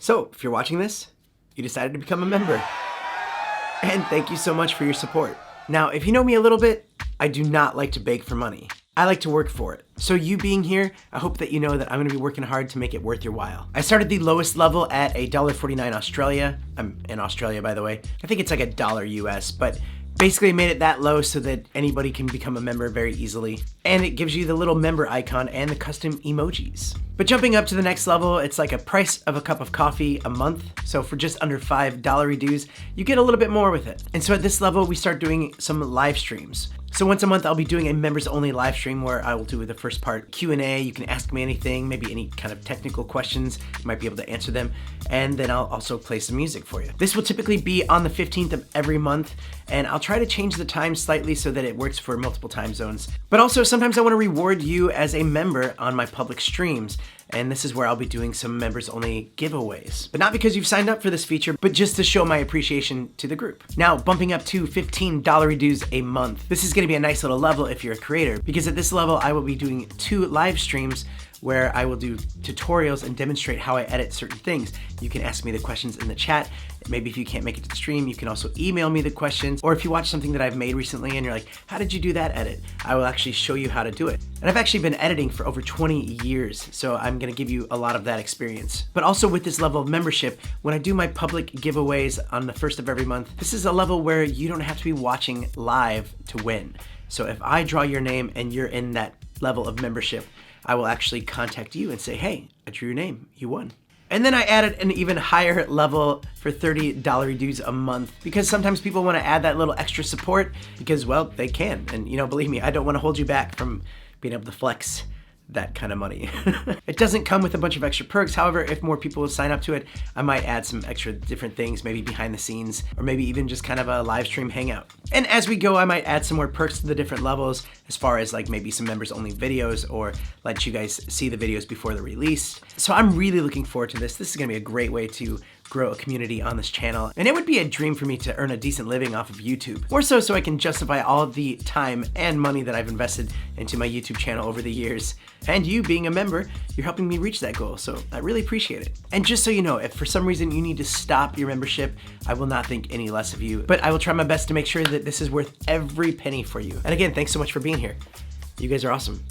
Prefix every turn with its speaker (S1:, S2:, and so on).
S1: So if you're watching this, you decided to become a member. And thank you so much for your support. Now, if you know me a little bit, I do not like to beg for money. I like to work for it. So you being here, I hope that you know that I'm gonna be working hard to make it worth your while. I started the lowest level at $1.49 Australia. I'm in Australia, by the way. I think it's like $1 US, but basically I made it that low so that anybody can become a member very easily. And it gives you the little member icon and the custom emojis. But jumping up to the next level, it's like a price of a cup of coffee a month. So for just under $5 dues, you get a little bit more with it. And so at this level, we start doing some live streams. So once a month, I'll be doing a members only live stream where I will do the first part Q&A. You can ask me anything, maybe any kind of technical questions. You might be able to answer them. And then I'll also play some music for you. This will typically be on the 15th of every month. And I'll try to change the time slightly so that it works for multiple time zones. But also sometimes I want to reward you as a member on my public streams. And this is where I'll be doing some members only giveaways. But not because you've signed up for this feature, but just to show my appreciation to the group. Now, bumping up to $15 dues a month. This is gonna be a nice little level if you're a creator, because at this level, I will be doing 2 live streams where I will do tutorials and demonstrate how I edit certain things. You can ask me the questions in the chat. Maybe if you can't make it to the stream, you can also email me the questions. Or if you watch something that I've made recently and you're like, how did you do that edit? I will actually show you how to do it. And I've actually been editing for over 20 years, so I'm gonna give you a lot of that experience. But also with this level of membership, when I do my public giveaways on the 1st of every month, this is a level where you don't have to be watching live to win. So if I draw your name and you're in that level of membership, I will actually contact you and say, hey, I drew your name, you won. And then I added an even higher level for $30 dues a month because sometimes people want to add that little extra support because, well, they can. And you know, believe me, I don't want to hold you back from being able to flex that kind of money. It doesn't come with a bunch of extra perks. However, if more people will sign up to it, I might add some extra different things, maybe behind the scenes, or maybe even just kind of a live stream hangout. And as we go, I might add some more perks to the different levels as far as like maybe some members only videos or let you guys see the videos before they're released. So I'm really looking forward to this. This is gonna be a great way to grow a community on this channel. And it would be a dream for me to earn a decent living off of YouTube. More so I can justify all of the time and money that I've invested into my YouTube channel over the years. And you being a member, you're helping me reach that goal. So I really appreciate it. And just so you know, if for some reason you need to stop your membership, I will not think any less of you, but I will try my best to make sure that this is worth every penny for you. And again, thanks so much for being here. You guys are awesome.